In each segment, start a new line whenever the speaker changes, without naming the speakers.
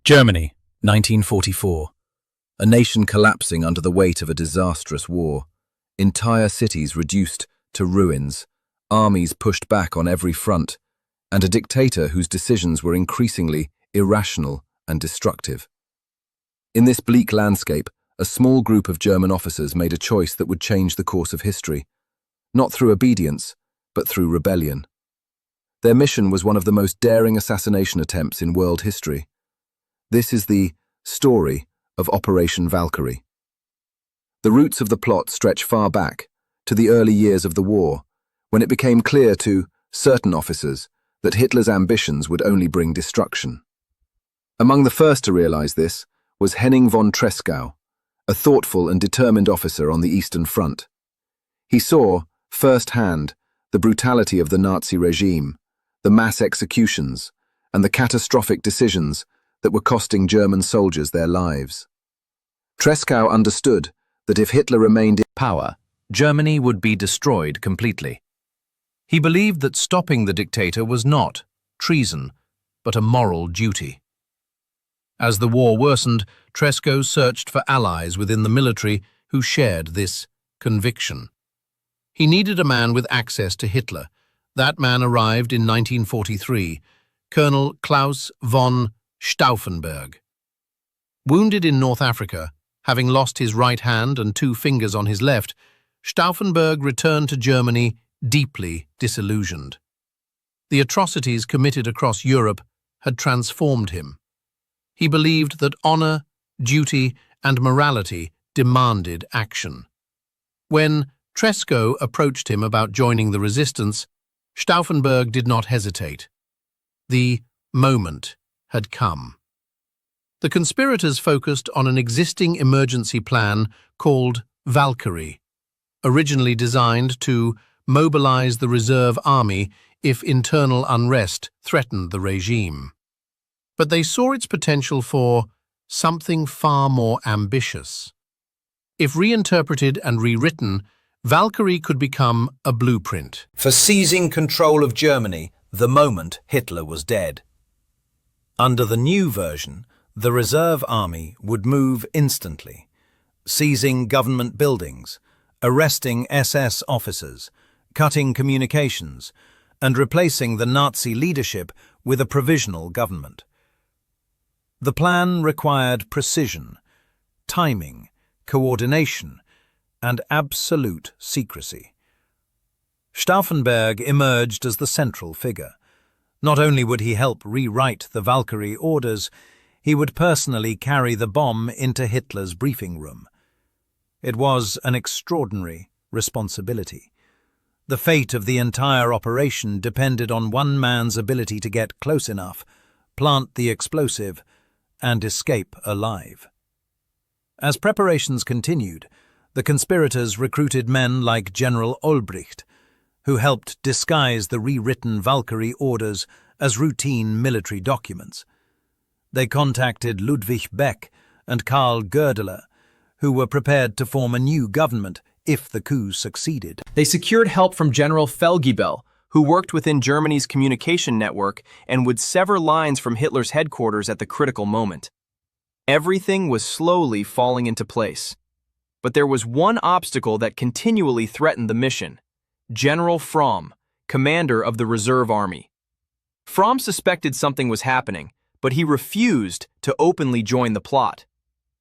Germany, 1944. A nation collapsing under the weight of a disastrous war. Entire cities reduced to ruins, armies pushed back on every front, and a dictator whose decisions were increasingly irrational and destructive. In this bleak landscape, a small group of German officers made a choice that would change the course of history, not through obedience, but through rebellion. Their mission was one of the most daring assassination attempts in world history. This is the story of Operation Valkyrie. The roots of the plot stretch far back, to the early years of the war, when it became clear to certain officers that Hitler's ambitions would only bring destruction. Among the first to realize this was Henning von Tresckow, a thoughtful and determined officer on the Eastern Front. He saw, firsthand, the brutality of the Nazi regime, the mass executions, and the catastrophic decisions that were costing German soldiers their lives. Tresckow understood that if Hitler remained in
power, Germany would be destroyed completely. He believed that stopping the dictator was not treason, but a moral duty. As the war worsened, Tresckow searched for allies within the military who shared this conviction. He needed a man with access to Hitler. That man arrived in 1943, Colonel Claus von Stauffenberg. Wounded in North Africa, having lost his right hand and 2 fingers on his left, Stauffenberg returned to Germany deeply disillusioned. The atrocities committed across Europe had transformed him. He believed that honor, duty, and morality demanded action. When Tresckow approached him about joining the resistance, Stauffenberg did not hesitate. The moment had come. The conspirators focused on an existing emergency plan called Valkyrie, originally designed to mobilize the reserve army if internal unrest threatened the regime. But they saw its potential for something far more ambitious. If reinterpreted and rewritten, Valkyrie could become a blueprint
for seizing control of Germany the moment Hitler was dead. Under the new version, the reserve army would move instantly, seizing government buildings, arresting SS officers, cutting communications, and replacing the Nazi leadership with a provisional government. The plan required precision, timing, coordination, and absolute secrecy. Stauffenberg emerged as the central figure. Not only would he help rewrite the Valkyrie orders, he would personally carry the bomb into Hitler's briefing room. It was an extraordinary responsibility. The fate of the entire operation depended on one man's ability to get close enough, plant the explosive, and escape alive. As preparations continued, the conspirators recruited men like General Olbricht, who helped disguise the rewritten Valkyrie orders as routine military documents. They contacted Ludwig Beck and Karl Goerdeler, who were prepared to form a new government if the coup succeeded.
They secured help from General Felgebel, who worked within Germany's communication network and would sever lines from Hitler's headquarters at the critical moment. Everything was slowly falling into place. But there was one obstacle that continually threatened the mission: General Fromm, commander of the reserve army. Fromm suspected something was happening, but he refused to openly join the plot.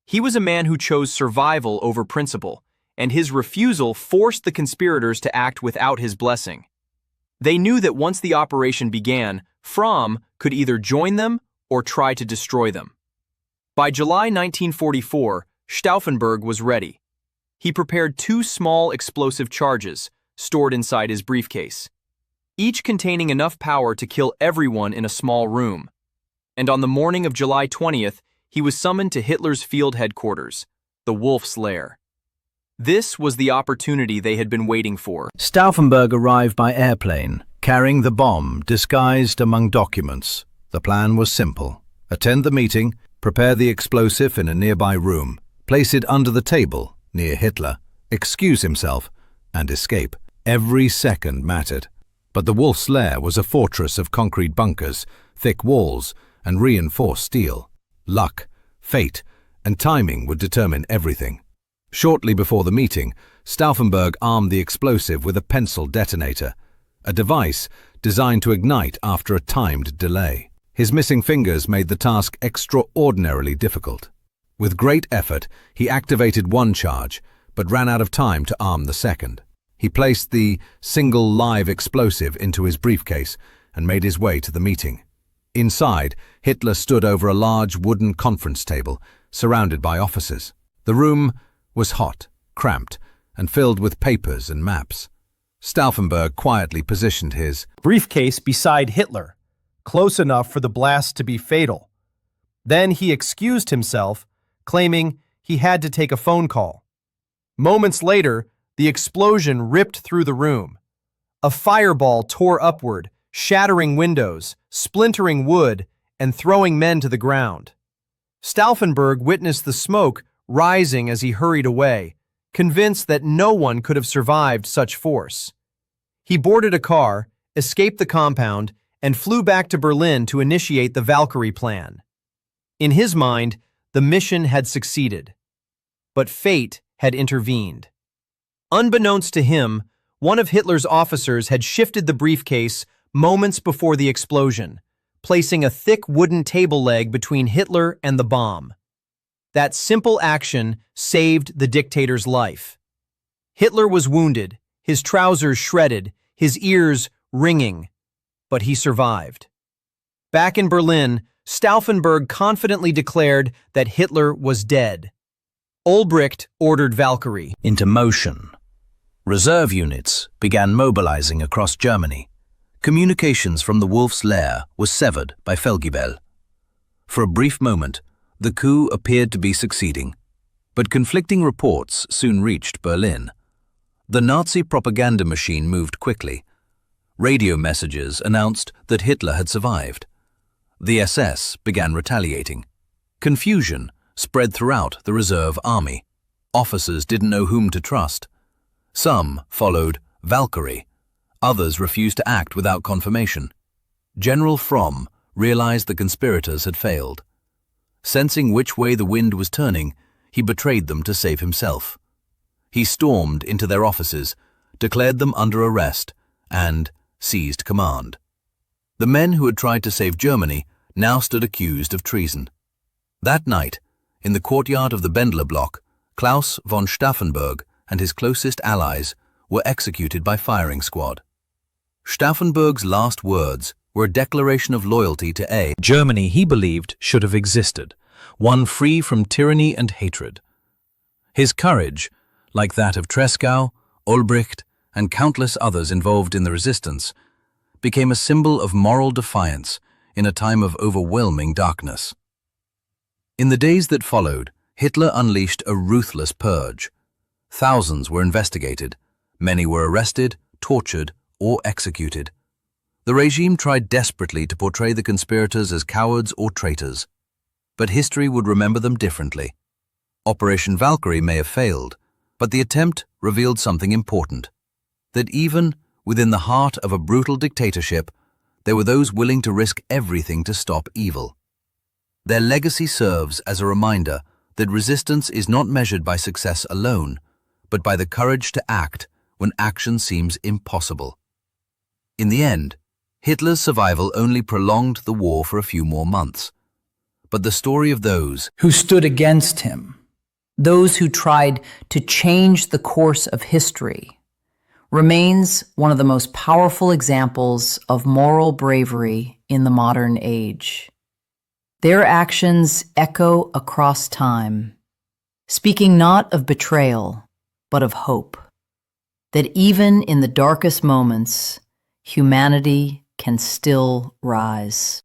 He was a man who chose survival over principle, and his refusal forced the conspirators to act without his blessing. They knew that once the operation began, Fromm could either join them or try to destroy them. By July 1944, Stauffenberg was ready. He prepared 2 small explosive charges, stored inside his briefcase, each containing enough power to kill everyone in a small room. And on the morning of July 20th, he was summoned to Hitler's field headquarters, the Wolf's Lair. This was the opportunity they had been waiting for.
Stauffenberg arrived by airplane, carrying the bomb disguised among documents. The plan was simple: attend the meeting, prepare the explosive in a nearby room, place it under the table near Hitler, excuse himself, and escape. Every second mattered. But the Wolf's Lair was a fortress of concrete bunkers, thick walls, and reinforced steel. Luck, fate, and timing would determine everything. Shortly before the meeting, Stauffenberg armed the explosive with a pencil detonator, a device designed to ignite after a timed delay. His missing fingers made the task extraordinarily difficult. With great effort, he activated one charge, but ran out of time to arm the second. He placed the single live explosive into his briefcase and made his way to the meeting. Inside, Hitler stood over a large wooden conference table, surrounded by officers. The room was hot, cramped, and filled with papers and maps. Stauffenberg quietly positioned his
briefcase beside Hitler, close enough for the blast to be fatal. Then he excused himself, claiming he had to take a phone call. Moments later, the explosion ripped through the room. A fireball tore upward, shattering windows, splintering wood, and throwing men to the ground. Stauffenberg witnessed the smoke rising as he hurried away, convinced that no one could have survived such force. He boarded a car, escaped the compound, and flew back to Berlin to initiate the Valkyrie plan. In his mind, the mission had succeeded. But fate had intervened. Unbeknownst to him, one of Hitler's officers had shifted the briefcase moments before the explosion, placing a thick wooden table leg between Hitler and the bomb. That simple action saved the dictator's life. Hitler was wounded, his trousers shredded, his ears ringing, but he survived. Back in Berlin, Stauffenberg confidently declared that Hitler was dead. Ulbricht ordered Valkyrie
into motion. Reserve units began mobilizing across Germany. Communications from the Wolf's Lair was severed by Felgibel. For a brief moment, the coup appeared to be succeeding, but conflicting reports soon reached Berlin. The Nazi propaganda machine moved quickly. Radio messages announced that Hitler had survived. The SS began retaliating. Confusion spread throughout the reserve army. Officers didn't know whom to trust. Some followed Valkyrie. Others refused to act without confirmation. General Fromm realized the conspirators had failed. Sensing which way the wind was turning, he betrayed them to save himself. He stormed into their offices, declared them under arrest, and seized command. The men who had tried to save Germany now stood accused of treason. That night, in the courtyard of the Bendler block, Claus von Stauffenberg and his closest allies were executed by firing squad. Stauffenberg's last words were a declaration of loyalty to a
Germany he believed should have existed, one free from tyranny and hatred. His courage, like that of Tresckow, Ulbricht, and countless others involved in the resistance, became a symbol of moral defiance in a time of overwhelming darkness. In the days that followed, Hitler unleashed a ruthless purge. Thousands were investigated, many were arrested, tortured, or executed. The regime tried desperately to portray the conspirators as cowards or traitors, but history would remember them differently. Operation Valkyrie may have failed, but the attempt revealed something important, that even within the heart of a brutal dictatorship, there were those willing to risk everything to stop evil. Their legacy serves as a reminder that resistance is not measured by success alone, but by the courage to act when action seems impossible. In the end, Hitler's survival only prolonged the war for a few more months. But the story of those
who stood against him, those who tried to change the course of history, remains one of the most powerful examples of moral bravery in the modern age. Their actions echo across time, speaking not of betrayal, but of hope, that even in the darkest moments, humanity can still rise.